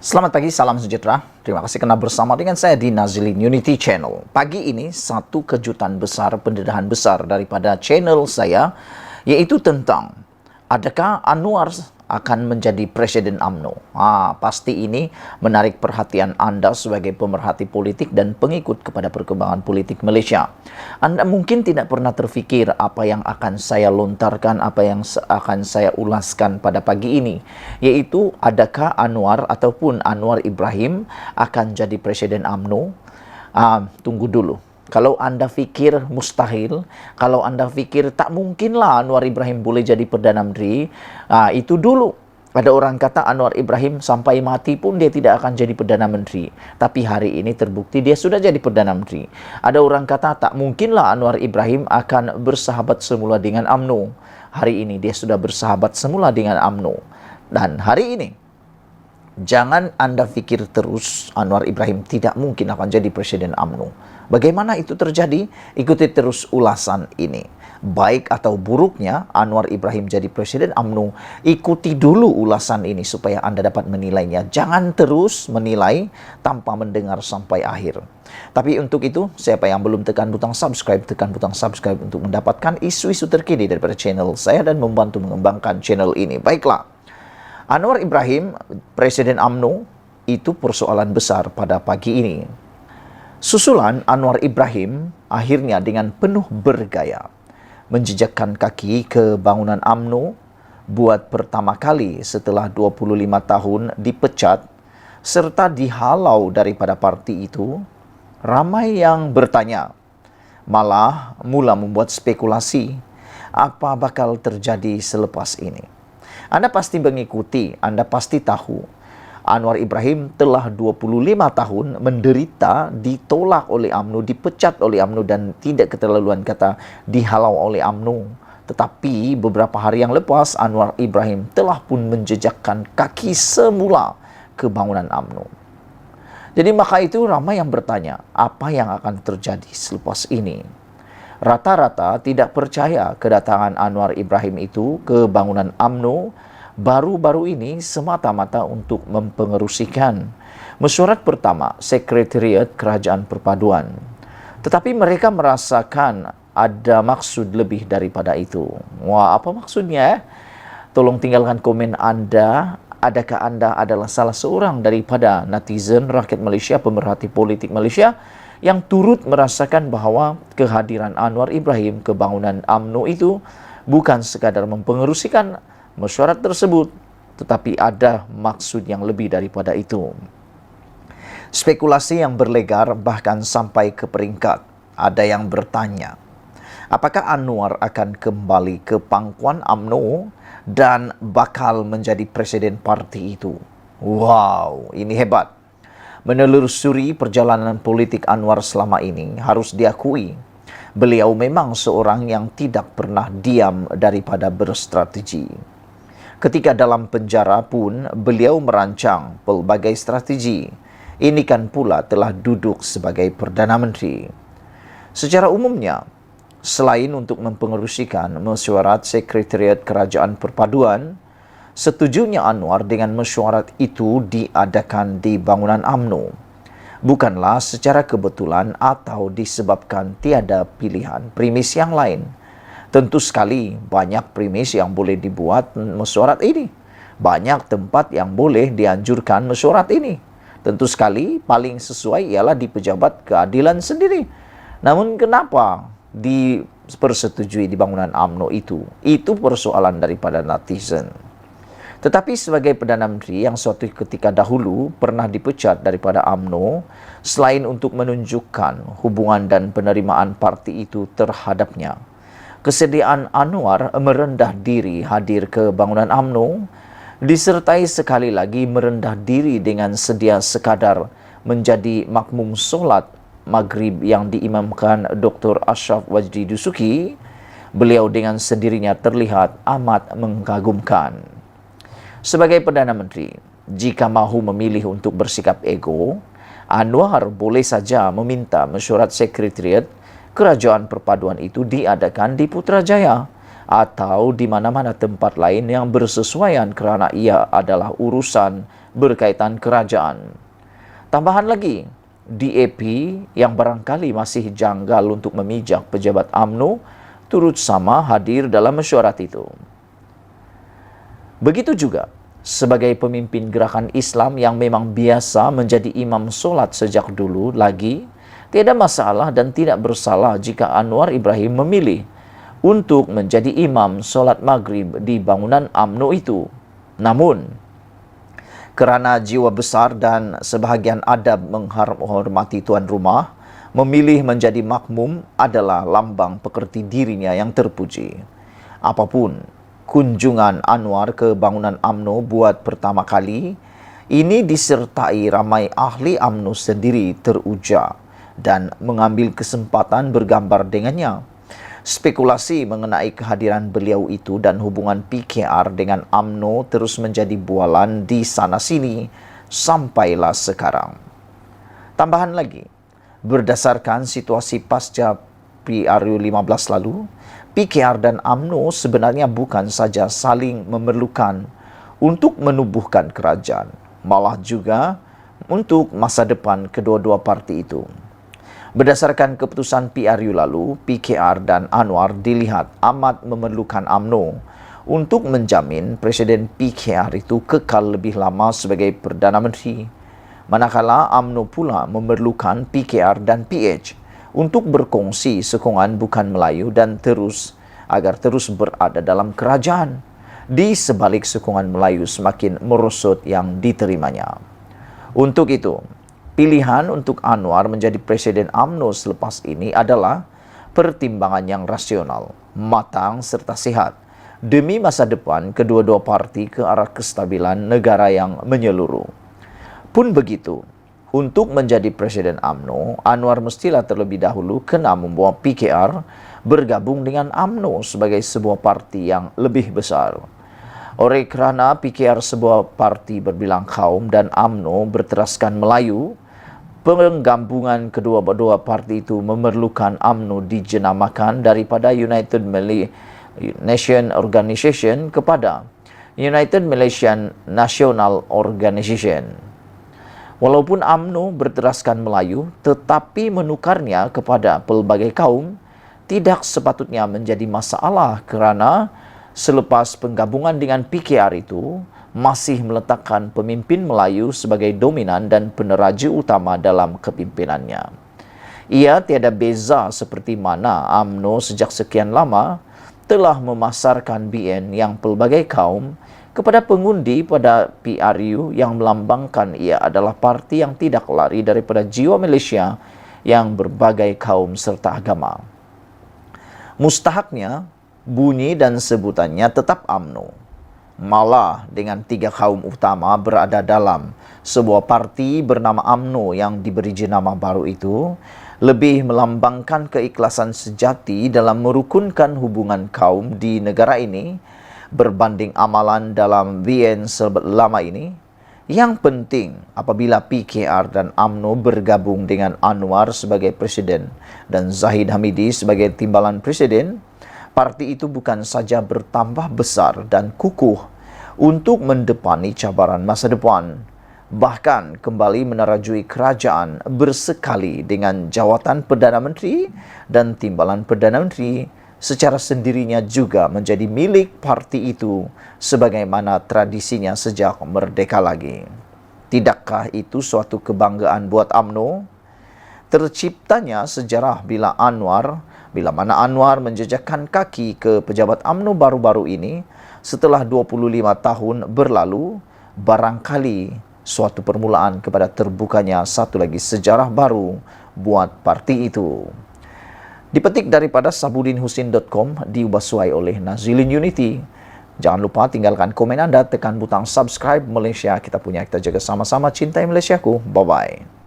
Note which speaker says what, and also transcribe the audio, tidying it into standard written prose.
Speaker 1: Selamat pagi, salam sejahtera. Terima kasih kerana bersama dengan saya di Nazilin Unity Channel. Pagi ini, satu kejutan besar, pendedahan besar daripada channel saya, yaitu tentang adakah Anwar akan menjadi Presiden UMNO? Pasti ini menarik perhatian Anda sebagai pemerhati politik dan pengikut kepada perkembangan politik Malaysia. Anda mungkin tidak pernah terfikir apa yang akan saya lontarkan, apa yang akan saya ulaskan pada pagi ini, yaitu adakah Anwar ataupun Anwar Ibrahim akan jadi Presiden UMNO? Tunggu dulu. Kalau Anda fikir mustahil, kalau Anda fikir tak mungkinlah Anwar Ibrahim boleh jadi Perdana Menteri, itu dulu. Ada orang kata Anwar Ibrahim sampai mati pun dia tidak akan jadi Perdana Menteri. Tapi hari ini terbukti dia sudah jadi Perdana Menteri. Ada orang kata tak mungkinlah Anwar Ibrahim akan bersahabat semula dengan UMNO. Hari ini dia sudah bersahabat semula dengan UMNO. Dan hari ini, jangan Anda fikir terus Anwar Ibrahim tidak mungkin akan jadi Presiden UMNO. Bagaimana itu terjadi? Ikuti terus ulasan ini. Baik atau buruknya Anwar Ibrahim jadi Presiden UMNO, ikuti dulu ulasan ini supaya Anda dapat menilainya. Jangan terus menilai tanpa mendengar sampai akhir. Tapi untuk itu, siapa yang belum tekan butang subscribe, tekan butang subscribe untuk mendapatkan isu-isu terkini daripada channel saya dan membantu mengembangkan channel ini. Baiklah. Anwar Ibrahim, Presiden UMNO, itu persoalan besar pada pagi ini. Susulan Anwar Ibrahim akhirnya dengan penuh bergaya menjejakkan kaki ke bangunan UMNO buat pertama kali setelah 25 tahun dipecat serta dihalau daripada parti itu. Ramai yang bertanya, malah mula membuat spekulasi apa bakal terjadi selepas ini. Anda pasti mengikuti, Anda pasti tahu Anwar Ibrahim telah 25 tahun menderita, ditolak oleh UMNO, dipecat oleh UMNO dan tidak keterlaluan kata dihalau oleh UMNO. Tetapi beberapa hari yang lepas Anwar Ibrahim telah pun menjejakkan kaki semula ke bangunan UMNO. Jadi maka itu ramai yang bertanya, apa yang akan terjadi selepas ini? Rata-rata tidak percaya kedatangan Anwar Ibrahim itu ke bangunan UMNO baru-baru ini semata-mata untuk mempengerusikan mesyuarat pertama Sekretariat Kerajaan Perpaduan. Tetapi mereka merasakan ada maksud lebih daripada itu. Wah, apa maksudnya? Tolong tinggalkan komen Anda. Adakah Anda adalah salah seorang daripada netizen rakyat Malaysia, pemerhati politik Malaysia yang turut merasakan bahawa kehadiran Anwar Ibrahim ke bangunan UMNO itu bukan sekadar mempengerusikan mesyuarat tersebut, tetapi ada maksud yang lebih daripada itu. Spekulasi yang berlegar bahkan sampai ke peringkat ada yang bertanya, apakah Anwar akan kembali ke pangkuan UMNO dan bakal menjadi presiden parti itu? Wow, ini hebat. Menelusuri perjalanan politik Anwar selama ini, harus diakui beliau memang seorang yang tidak pernah diam daripada berstrategi. Ketika dalam penjara pun, beliau merancang pelbagai strategi. Ini kan pula telah duduk sebagai Perdana Menteri. Secara umumnya, selain untuk mempengerusikan mesyuarat Sekretariat Kerajaan Perpaduan, setujunya Anwar dengan mesyuarat itu diadakan di bangunan UMNO. Bukanlah secara kebetulan atau disebabkan tiada pilihan premis yang lain. Tentu sekali banyak premis yang boleh dibuat mesyuarat ini. Banyak tempat yang boleh dianjurkan mesyuarat ini. Tentu sekali paling sesuai ialah di Pejabat Keadilan sendiri. Namun kenapa dipersetujui di bangunan UMNO itu? Itu persoalan daripada netizen. Tetapi sebagai Perdana Menteri yang suatu ketika dahulu pernah dipecat daripada UMNO, selain untuk menunjukkan hubungan dan penerimaan parti itu terhadapnya, kesediaan Anwar merendah diri hadir ke bangunan UMNO disertai sekali lagi merendah diri dengan sedia sekadar menjadi makmum solat maghrib yang diimamkan Dr. Ashraf Wajdi Dusuki. Beliau dengan sendirinya terlihat amat mengagumkan. Sebagai Perdana Menteri, jika mahu memilih untuk bersikap ego, Anwar boleh saja meminta mesyuarat Sekretariat Kerajaan Perpaduan itu diadakan di Putrajaya atau di mana-mana tempat lain yang bersesuaian kerana ia adalah urusan berkaitan kerajaan. Tambahan lagi, DAP yang barangkali masih janggal untuk memijak pejabat UMNO turut sama hadir dalam mesyuarat itu. Begitu juga sebagai pemimpin gerakan Islam yang memang biasa menjadi imam solat sejak dulu lagi, tiada masalah dan tidak bersalah jika Anwar Ibrahim memilih untuk menjadi imam solat maghrib di bangunan UMNO itu. Namun, kerana jiwa besar dan sebahagian adab menghormati tuan rumah, memilih menjadi makmum adalah lambang pekerti dirinya yang terpuji. Apapun kunjungan Anwar ke bangunan UMNO buat pertama kali, ini disertai ramai ahli UMNO sendiri teruja dan mengambil kesempatan bergambar dengannya. Spekulasi mengenai kehadiran beliau itu dan hubungan PKR dengan UMNO terus menjadi bualan di sana-sini sampailah sekarang. Tambahan lagi, berdasarkan situasi pasca PRU 15 lalu, PKR dan UMNO sebenarnya bukan saja saling memerlukan untuk menubuhkan kerajaan, malah juga untuk masa depan kedua-dua parti itu. Berdasarkan keputusan PRU lalu, PKR dan Anwar dilihat amat memerlukan UMNO untuk menjamin Presiden PKR itu kekal lebih lama sebagai Perdana Menteri, manakala UMNO pula memerlukan PKR dan PH untuk berkongsi sokongan bukan Melayu dan agar terus berada dalam kerajaan, di sebalik sokongan Melayu semakin merosot yang diterimanya. Untuk itu, pilihan untuk Anwar menjadi Presiden UMNO selepas ini adalah pertimbangan yang rasional, matang serta sehat demi masa depan kedua-dua parti ke arah kestabilan negara yang menyeluruh. Pun begitu, untuk menjadi Presiden UMNO, Anwar mestilah terlebih dahulu kena membawa PKR bergabung dengan UMNO sebagai sebuah parti yang lebih besar. Oleh kerana PKR sebuah parti berbilang kaum dan UMNO berteraskan Melayu, penggabungan kedua-dua parti itu memerlukan UMNO dijenamakan daripada United Nation Organization kepada United Malaysian National Organization. Walaupun UMNO berteraskan Melayu, tetapi menukarnya kepada pelbagai kaum tidak sepatutnya menjadi masalah kerana selepas penggabungan dengan PKR itu, masih meletakkan pemimpin Melayu sebagai dominan dan peneraja utama dalam kepimpinannya. Ia tiada beza seperti mana UMNO sejak sekian lama telah memasarkan BN yang pelbagai kaum kepada pengundi pada PRU yang melambangkan ia adalah parti yang tidak lari daripada jiwa Malaysia yang berbagai kaum serta agama. Mustahaknya, bunyi dan sebutannya tetap UMNO. Malah dengan 3 kaum utama berada dalam sebuah parti bernama UMNO yang diberi jenama baru itu, lebih melambangkan keikhlasan sejati dalam merukunkan hubungan kaum di negara ini berbanding amalan dalam VN selama ini. Yang penting apabila PKR dan UMNO bergabung dengan Anwar sebagai Presiden dan Zahid Hamidi sebagai Timbalan Presiden, parti itu bukan saja bertambah besar dan kukuh untuk mendepani cabaran masa depan, bahkan kembali menerajui kerajaan bersekali dengan jawatan Perdana Menteri dan Timbalan Perdana Menteri secara sendirinya juga menjadi milik parti itu sebagaimana tradisinya sejak merdeka lagi. Tidakkah itu suatu kebanggaan buat UMNO? Terciptanya sejarah bila mana Anwar menjejakkan kaki ke pejabat UMNO baru-baru ini setelah 25 tahun berlalu, barangkali suatu permulaan kepada terbukanya satu lagi sejarah baru buat parti itu. Dipetik daripada sabudinhusin.com, diubah suai oleh Nazilin Unity. Jangan lupa tinggalkan komen anda, tekan butang subscribe. Malaysia kita punya, kita jaga sama-sama, cintai Malaysiaku. Bye-bye.